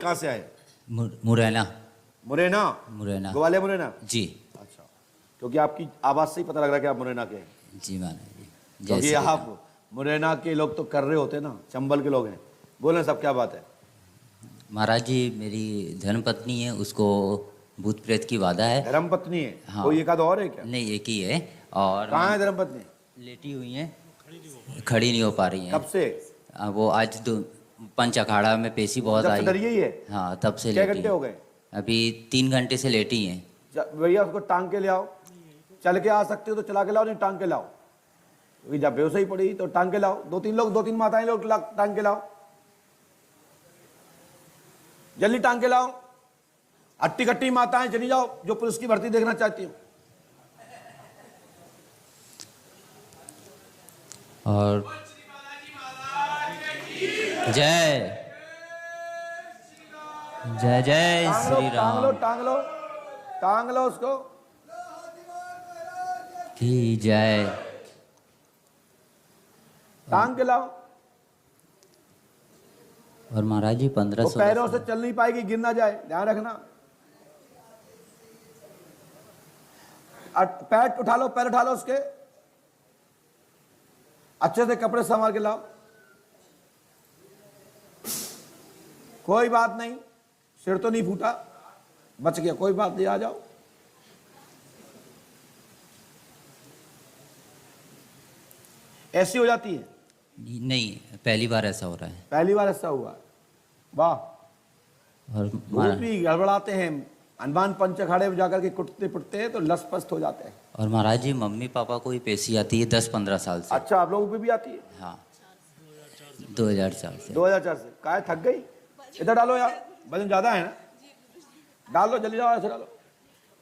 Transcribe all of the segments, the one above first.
कहाँ से आए? मुरैना। मुरैना? मुरैना ग्वालियर मुरैना? जी। अच्छा, क्योंकि आपकी आवाज़ से ही पता लग रहा है कि आप मुरैना के हैं। जी महाराज जी। जय क्योंकि श्री राम। आप मुरैना के लोग तो कर रहे होते हैं ना, चंबल के लोग हैं। बोले सब, क्या बात है? महाराज जी मेरी धर्मपत्नी है, उसको भूत प्रेत की बाधा है। धर्मपत्नी है? हाँ। कोई एक आध और है क्या? नहीं, एक ही है। और कहाँ है धर्मपत्नी? लेटी हुई हैं, खड़ी नहीं हो पा रही हैं। कब से? वो आज पंच अखाड़ा में पेशी बहुत जब आई। से डरी ही है? हाँ, तब से क्या लेटी घंटे हैं। हो गए? अभी 3 घंटे से लेटी हैं। भैया उसको टांग के ले आओ। चल के आ सकते हो तो चला के लाओ, नहीं टांग के लाओ। क्योंकि जब बेहोश पड़ी तो टांग के लाओ। 2-3 लोग, 2-3 माताएं लोग टांग के लाओ, जल्दी टांग के लाओ। अट्टी कट्टी माताएं चली जाओ जो पुलिस की भर्ती देखना चाहती हो। और जय जय जय श्री टांग लो, राम टांग लो, टांग लो उसको। की जय। टांग के लाओ। और महाराज जी 15 वो पैरों से चल नहीं पाएगी, गिर ना जाए, ध्यान रखना। पैर उठा लो, पैर उठा लो उसके। अच्छे से कपड़े संभाल के लाओ। कोई बात नहीं, सिर तो नहीं फूटा, बच गया, कोई बात नहीं, आ जाओ। ऐसी हो जाती है? नहीं, पहली बार ऐसा हो रहा है। पहली बार ऐसा हुआ? वाह। और भूत भी गड़बड़ाते हैं, हनुमान पंच अखाड़े में जाकर के कुटते पुटते हैं तो लसपस्त हो जाते हैं। और महाराज जी मम्मी पापा को ही पेशी आती है 10-15 साल से। अच्छा, आप लोगों को भी आती है? हाँ, 2004 से। 2004 से? काय थक गई? इधर डालो यार, वजन ज्यादा है ना, डाल दो जल्दी, जाओ ऐसे डालो।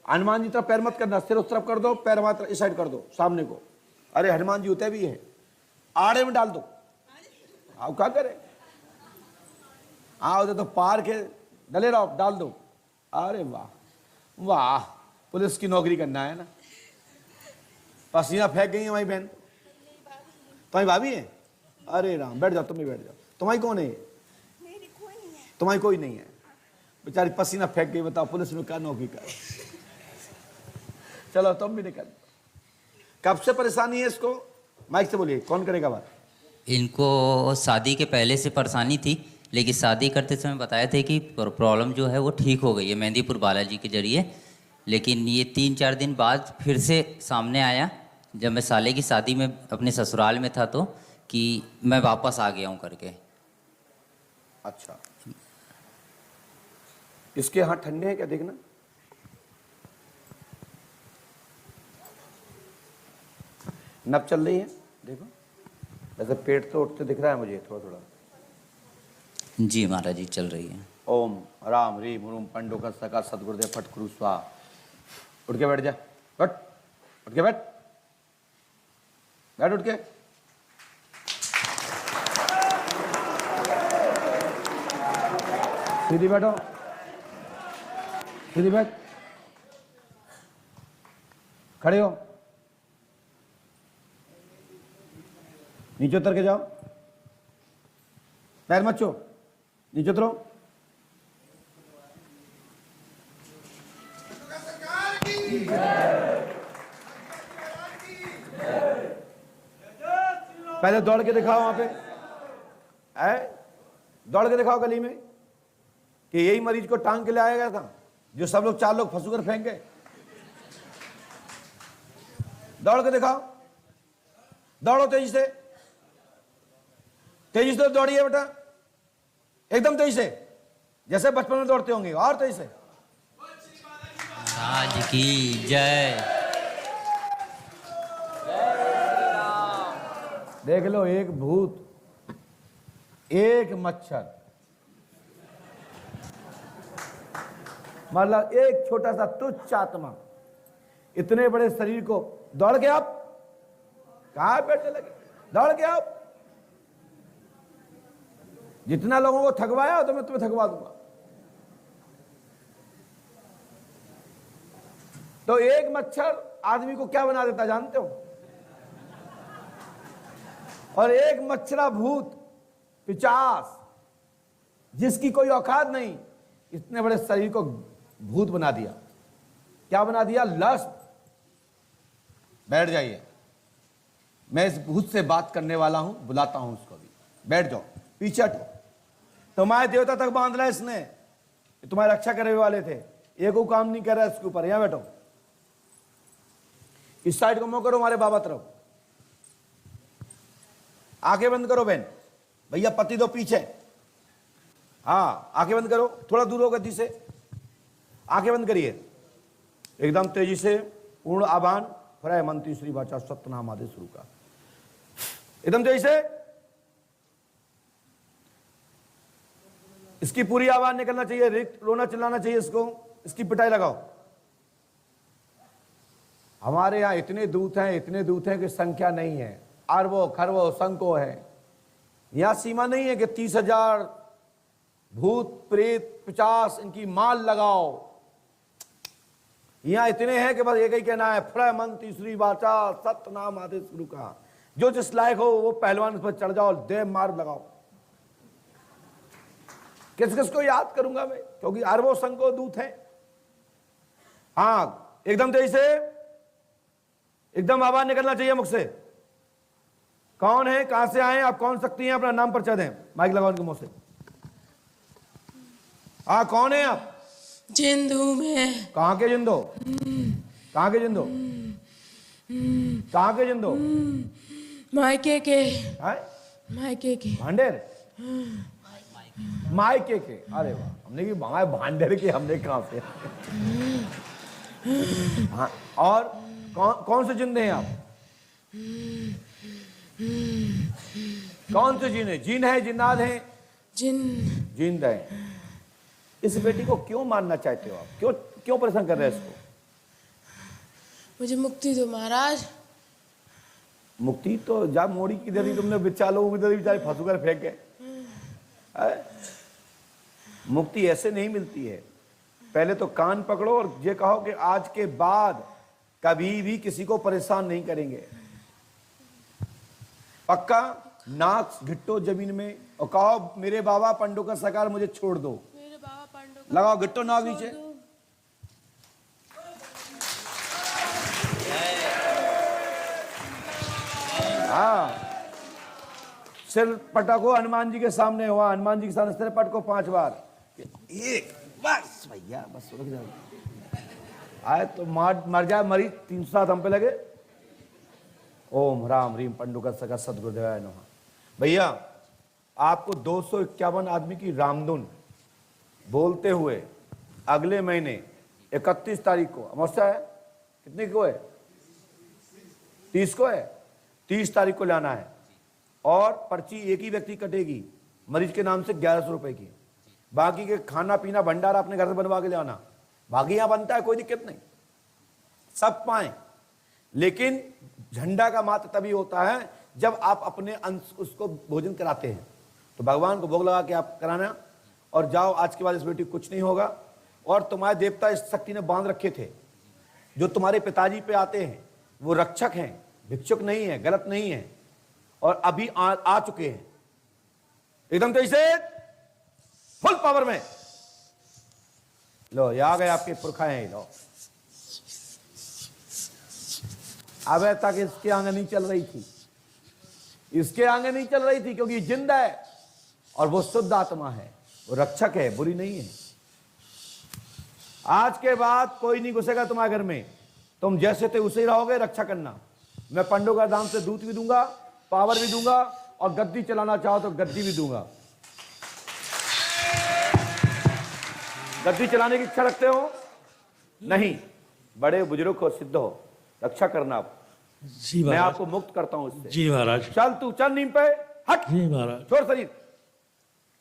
हनुमान जी तरफ पैर मत करना, सिर उस तरफ कर दो, पैर हमारी तरफ इस साइड कर दो, सामने को। अरे हनुमान जी होते भी है, आड़े में डाल दो। आप क्या करे? हाँ, उधर तो पार के डले रहो, डाल दो। अरे वाह वाह, पुलिस की नौकरी करना है ना। पसीना फेंक गई है हमारी बहन। तुम्हारी भाभी है? अरे राम, बैठ जाओ, तुम भी बैठ जाओ। तुम्हारी कौन है? तुम्हारी कोई नहीं है, बेचारी पसीना फेंक गई। बताओ पुलिस में क्या नौकरी कर। चलो तुम भी निकल। कब से परेशानी है इसको? माइक से बोलिए, कौन करेगा बात? इनको शादी के पहले से परेशानी थी, लेकिन शादी करते समय बताए थे कि प्रॉब्लम जो है वो ठीक हो गई है मेहंदीपुर बालाजी के जरिए। लेकिन ये 3-4 दिन बाद फिर से सामने आया, जब मैं साले की शादी में अपने ससुराल में था, तो कि मैं वापस आ गया हूँ करके। अच्छा, इसके हाथ ठंडे हैं क्या? देखना। नब चल रही है, देखो। वैसे पेट तो उठते दिख रहा है मुझे थोड़ा थोड़ा। जी महाराज जी, चल रही है। ओम राम रीम रूम पंडोकर सका सदगुरुदेव फट कुरु स्वाहा। उठ के बैठ जा, बैठ, उठ के बैठ, बैठ उठ के। सीधी बैठो, सीधी बैठ, खड़े हो, नीचे उतर के जाओ, पैर मत छो, नीचे उतरो। पहले दौड़ के दिखाओ वहां पे, दौड़ के दिखाओ गली में कि यही मरीज को टांग के ले आया गया था जो सब लोग 4 लोग फंसू कर फेंक गए। दौड़ के दिखाओ, दौड़ो तेजी से, तेजी से दौड़िए बेटा, एकदम तेजी से, जैसे बचपन में दौड़ते होंगे, और तेजी से। महाराज की जय। देख लो, एक भूत, एक मच्छर, मतलब एक छोटा सा तुच्छ आत्मा इतने बड़े शरीर को। दौड़ के आप कहां बैठे लगे? दौड़ के आप। जितना लोगों को थकवाया हो तो मैं तुम्हें थकवा दूंगा। तो एक मच्छर आदमी को क्या बना देता जानते हो? और एक मच्छरा भूत पिचास, जिसकी कोई औकात नहीं, इतने बड़े शरीर को भूत बना दिया। क्या बना दिया? लस्ट। बैठ जाइए, मैं इस भूत से बात करने वाला हूं, बुलाता हूं उसको भी। बैठ जाओ, पीछे हटो। तुम्हारे देवता तक बांध रहा है इसने, तुम्हारी रक्षा करने वाले थे, एक को काम नहीं कर रहा है इसके ऊपर। यहां बैठो, इस साइड को मुंह करो, हमारे बाबा तरफ। आंखें बंद करो बहन, भैया पति दो पीछे। हाँ, आंखें बंद करो, थोड़ा दूर हो गति से, आंखें बंद करिए। एकदम तेजी से पूर्ण आह्वान, फ्रय मंत्री श्री वाचा सत्यनाम आदेश शुरू का। एकदम तेजी से इसकी पूरी आवाज निकलना चाहिए, रिक्त रोना चिल्लाना चाहिए इसको, इसकी पिटाई लगाओ। हमारे यहां इतने दूत हैं, इतने दूत हैं कि संख्या नहीं है, अरबों खरबों संख्यों है। यहां सीमा नहीं है कि 30,000 भूत प्रेत 50 इनकी माल लगाओ। यहां इतने हैं कि बस एक ही कहना है, फ्रय मंत्री श्री वाचा सत्यनाम आदेश गुरु का। जो जिस लायक हो वो पहलवान पर चढ़ जाओ, देव मार लगाओ। किस किस को याद करूंगा मैं, क्योंकि अरबों संख्यों दूत हैं। हाँ, एकदम तेजी से, एकदम आवाज निकलना चाहिए मुख से। कौन है, कहां से आए आप, कौन शक्ति हैं, अपना नाम परिचय दें। माइक लगाओ उनके मुंह से। हाँ, कौन है आप? जिंदू में। कहां के जिंदो? कहां के जिंदो? कहां के जिंदो? मायके के। हैं? मायके के। भांडेर? मायके के। अरे वाह, हमने की भांडेर के, हमने कहां से? हाँ, और कौन से जिंदे हैं आप? कौन से जिन है? जिन है, जिन्नात है? जिंद है। इस बेटी को क्यों मारना चाहते हो आप? क्यों क्यों परेशान कर रहे हैं इसको? मुझे मुक्ति दो महाराज। मुक्ति तो जा मोड़ी की दे दी तुमने, बेचालो बेचारे फंसू कर फेंक गए। मुक्ति ऐसे नहीं मिलती है। पहले तो कान पकड़ो और ये कहो कि आज के बाद कभी भी किसी को परेशान नहीं करेंगे। पक्का? नाक घिट्टो जमीन में और कहो, मेरे बाबा पंडो का सरकार मुझे छोड़ दो। मेरे बाबा पांडव लगाओ घिट्टो नाक नीचे। हाँ, सिर पटको हनुमान जी के सामने हुआ, हनुमान जी के सामने सिर पटको 5 बार। एक बस भैया, बस रुक जाओ। आए तो मर जाए मरीज। 307 हम पे लगे। ओम राम रीम पंडुका सका सदगुरुदेवाय नमः। भैया, आपको 251 आदमी की रामधुन बोलते हुए अगले महीने 31 तारीख को अमावस्या है, कितने को है? 30 को है। 30 तारीख को लाना है और पर्ची एक ही व्यक्ति कटेगी मरीज के नाम से 1100 रुपए की। बाकी के खाना पीना भंडारा अपने घर से बनवा के ले आना। बाकी यहां बनता है, कोई दिक्कत नहीं, सब पाए। लेकिन झंडा का मात्र तभी होता है जब आप अपने अंश उसको भोजन कराते हैं। तो भगवान को भोग लगा के आप कराना और जाओ। आज के बाद इस बेटी कुछ नहीं होगा। और तुम्हारे देवता इस शक्ति ने बांध रखे थे। जो तुम्हारे पिताजी पे आते हैं वो रक्षक हैं, भिक्षुक नहीं है, गलत नहीं है। और अभी आ चुके हैं एकदम तेजी से, फुल पावर में। लो, ये आ गए आपके पुरखा हैं। लो, अब तक इसके आगे नहीं चल रही थी, इसके आगे नहीं चल रही थी, क्योंकि जिंदा है और वो शुद्ध आत्मा है, वो रक्षक है, बुरी नहीं है। आज के बाद कोई नहीं घुसेगा तुम्हारे घर में। तुम जैसे थे उसे ही रहोगे। रक्षा करना। मैं पंडों का दाम से दूध भी दूंगा, पावर भी दूंगा, और गद्दी चलाना चाहो तो गद्दी भी दूंगा। गद्दी चलाने की इच्छा रखते हो? नहीं, बड़े बुजुर्ग हो, सिद्ध हो, रक्षा करना आप। जी मैं महाराज। आपको मुक्त करता हूं इससे। जी महाराज। चल, तू चल नीम पे, हट। जी महाराज। छोड़ शरीर।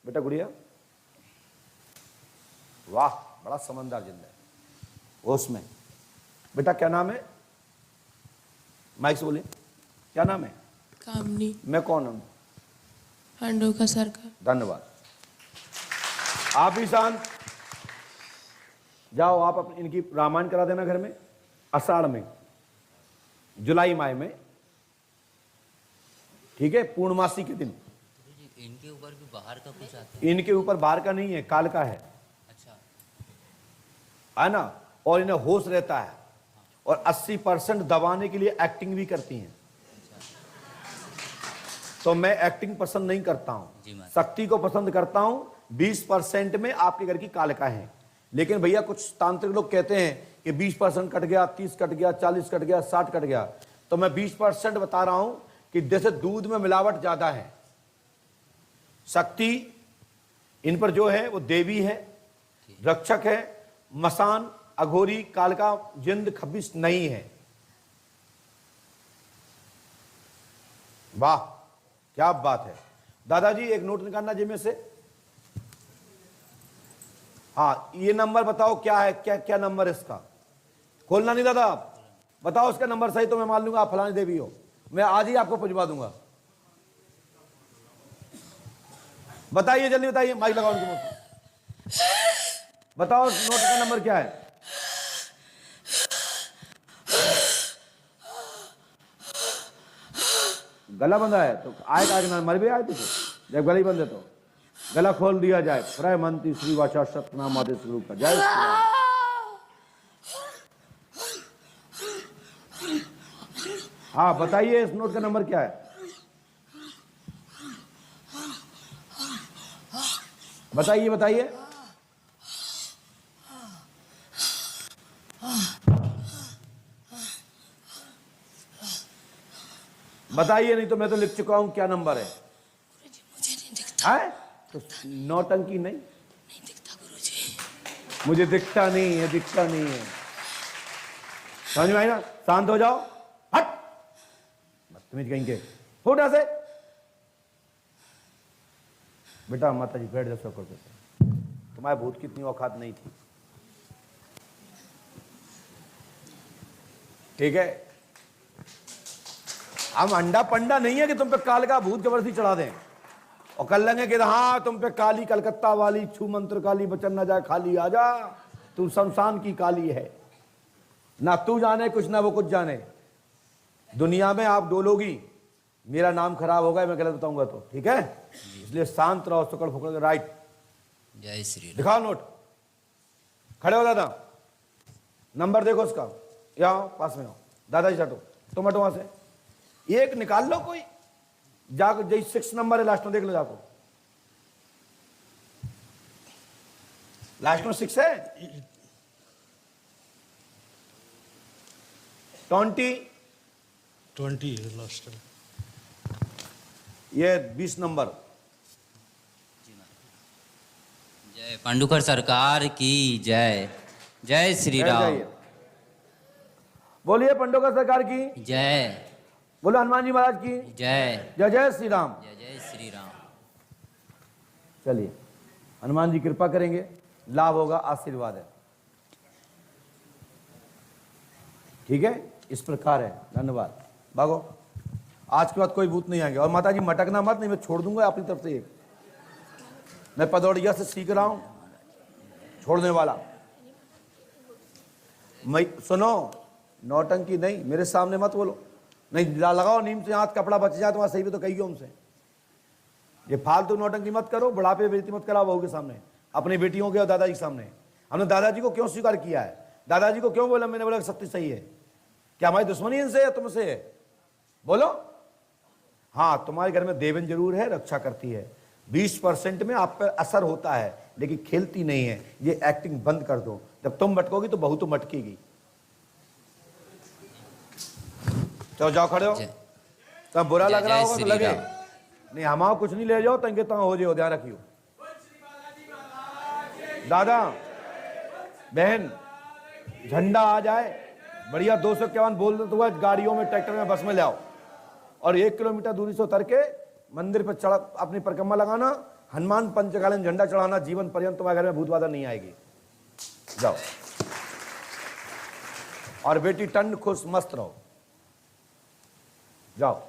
बेटा गुड़िया, वाह, बड़ा समझदार जिंदा है। उसमें बेटा क्या नाम है? माइक से बोलिए, क्या नाम है? कामनी। मैं कौन हूं? पांडव का सरकार। धन्यवाद। आप ही शांत जाओ। आप अपनी इनकी रामायण करा देना घर में, आषाढ़ में, जुलाई माह में, ठीक है, पूर्णमासी के दिन। इनके ऊपर भी बाहर का कुछ आता है? इनके ऊपर बाहर का नहीं है, काल का है। अच्छा। है ना, और इन्हें होश रहता है, और 80% दबाने के लिए एक्टिंग भी करती हैं। तो मैं एक्टिंग पसंद नहीं करता जी हूं, महाराज। शक्ति को पसंद करता हूं। 20% में आपके घर की कालिका है। लेकिन भैया कुछ तांत्रिक लोग कहते हैं कि 20% कट गया, 30 कट गया, 40 कट गया, 60 कट गया। तो मैं 20% बता रहा हूं कि जैसे दूध में मिलावट ज्यादा है, शक्ति इन पर जो है वो देवी है, रक्षक है, मसान, अघोरी, कालिका, जिंद, खबिस नहीं है। वाह क्या बात है। दादाजी एक नोट निकालना जेब में से। हाँ ये नंबर बताओ क्या है, क्या क्या नंबर है इसका। खोलना नहीं दादा, आप बताओ इसका नंबर सही तो मैं मान लूंगा आप फलानी देवी हो, मैं आज ही आपको पहुंचवा दूंगा। बताइए जल्दी बताइए, माइक लगाओ उनके मुंह पे। बताओ नोट का नंबर क्या है। गला बंधा है तो आए का मर भी आए तुझे, जब गला ही बंद है तो गला खोल दिया जाए। प्रय मंत्री श्री वाचा सतनाम आदि शुरू का जय श्री राम। हाँ बताइए इस नोट का नंबर क्या है। बताइए बताइए। बताइए नहीं तो मैं तो लिख चुका हूं क्या नंबर है। मुझे नहीं दिखता, है तो नौटंकी नहीं, नहीं दिखता गुरुजी। मुझे दिखता नहीं है, दिखता नहीं है। समझ में आई ना, शांत हो जाओ। हट बदतमीज कहीं के, फूटा से। बेटा माता जी बैठ जाओ करके, तुम्हारे भूत की इतनी औकात नहीं थी, ठीक है। हम अंडा पंडा नहीं है कि तुम पे काल का भूत जबरदस्ती चढ़ा दें और कल लेंगे कि हाँ तुम पे काली कलकत्ता वाली छू मंत्र काली बचन ना जाए खाली आ जा, तू शमशान की काली है। ना तू जाने कुछ ना वो कुछ जाने। दुनिया में आप डोलोगी, मेरा नाम खराब होगा मैं गलत बताऊंगा तो, ठीक है। इसलिए शांत रहो, सुकड़ फुकड़ के राइट। जय श्री राम। दिखाओ नोट, खड़े हो दादा, नंबर देखो उसका, यहाँ पास में हो। दादाजी हटो, तुम हटो वहां से। एक निकाल लो कोई, जाकर जय 6 नंबर है लास्ट में, देख लो जाको। लास्ट में 6 है। 20 है लास्ट में। ये 20 नंबर। जय पांडुकर सरकार की जय। जय श्री बैठ राम। जाइए। बोलिए पंडोकर सरकार की जय। बोलो, हनुमान जी महाराज की जय। जय। जय श्री राम। जय जय श्री राम। चलिए हनुमान जी कृपा करेंगे, लाभ होगा, आशीर्वाद है, ठीक है। इस प्रकार है, धन्यवाद। भागो, आज के बाद कोई भूत नहीं आएंगे। और माता जी मटकना मत, नहीं मैं छोड़ दूंगा अपनी तरफ से। एक मैं पदौड़िया से सीख रहा हूं छोड़ने वाला। मैं सुनो, नौटंकी नहीं, मेरे सामने मत बोलो। नहीं लगाओ नीम से हाथ, कपड़ा बच जाए तो वहां सही भी तो कहिए हमसे। ये फालतू नौटंकी मत करो, बुढ़ापे बेइज्जती मत कराओ बहू के सामने, अपनी बेटियों के और दादाजी के सामने। हमने दादाजी को क्यों स्वीकार किया है, दादाजी को क्यों बोला, मैंने बोला सत्य सही है। क्या हमारी दुश्मनी इनसे है, तुमसे है? बोलो। हाँ तुम्हारे घर में देवन जरूर है, रक्षा करती है, 20% में आप पर असर होता है, लेकिन खेलती नहीं है। ये एक्टिंग बंद कर दो, जब तुम मटकोगी तो बहू तो मटकेगी। चलो जाओ, खड़े हो। तो बुरा लग रहा होगा तो लगे नहीं, हमारा कुछ नहीं ले जाओ, तंगे तंग हो जाओ, ध्यान रखियो। दादा बहन झंडा आ जाए बढ़िया, 251 बोल दो तो गाड़ियों में, ट्रैक्टर में, बस में ले आओ, और 1 किलोमीटर दूरी से उतर के मंदिर पर चढ़ा अपनी परिक्रमा लगाना, हनुमान पंचकालीन झंडा चढ़ाना, जीवन पर्यंत तुम्हारे घर में भूत बाधा नहीं आएगी। जाओ, और बेटी टंड खुश मस्त रहो, जाओ।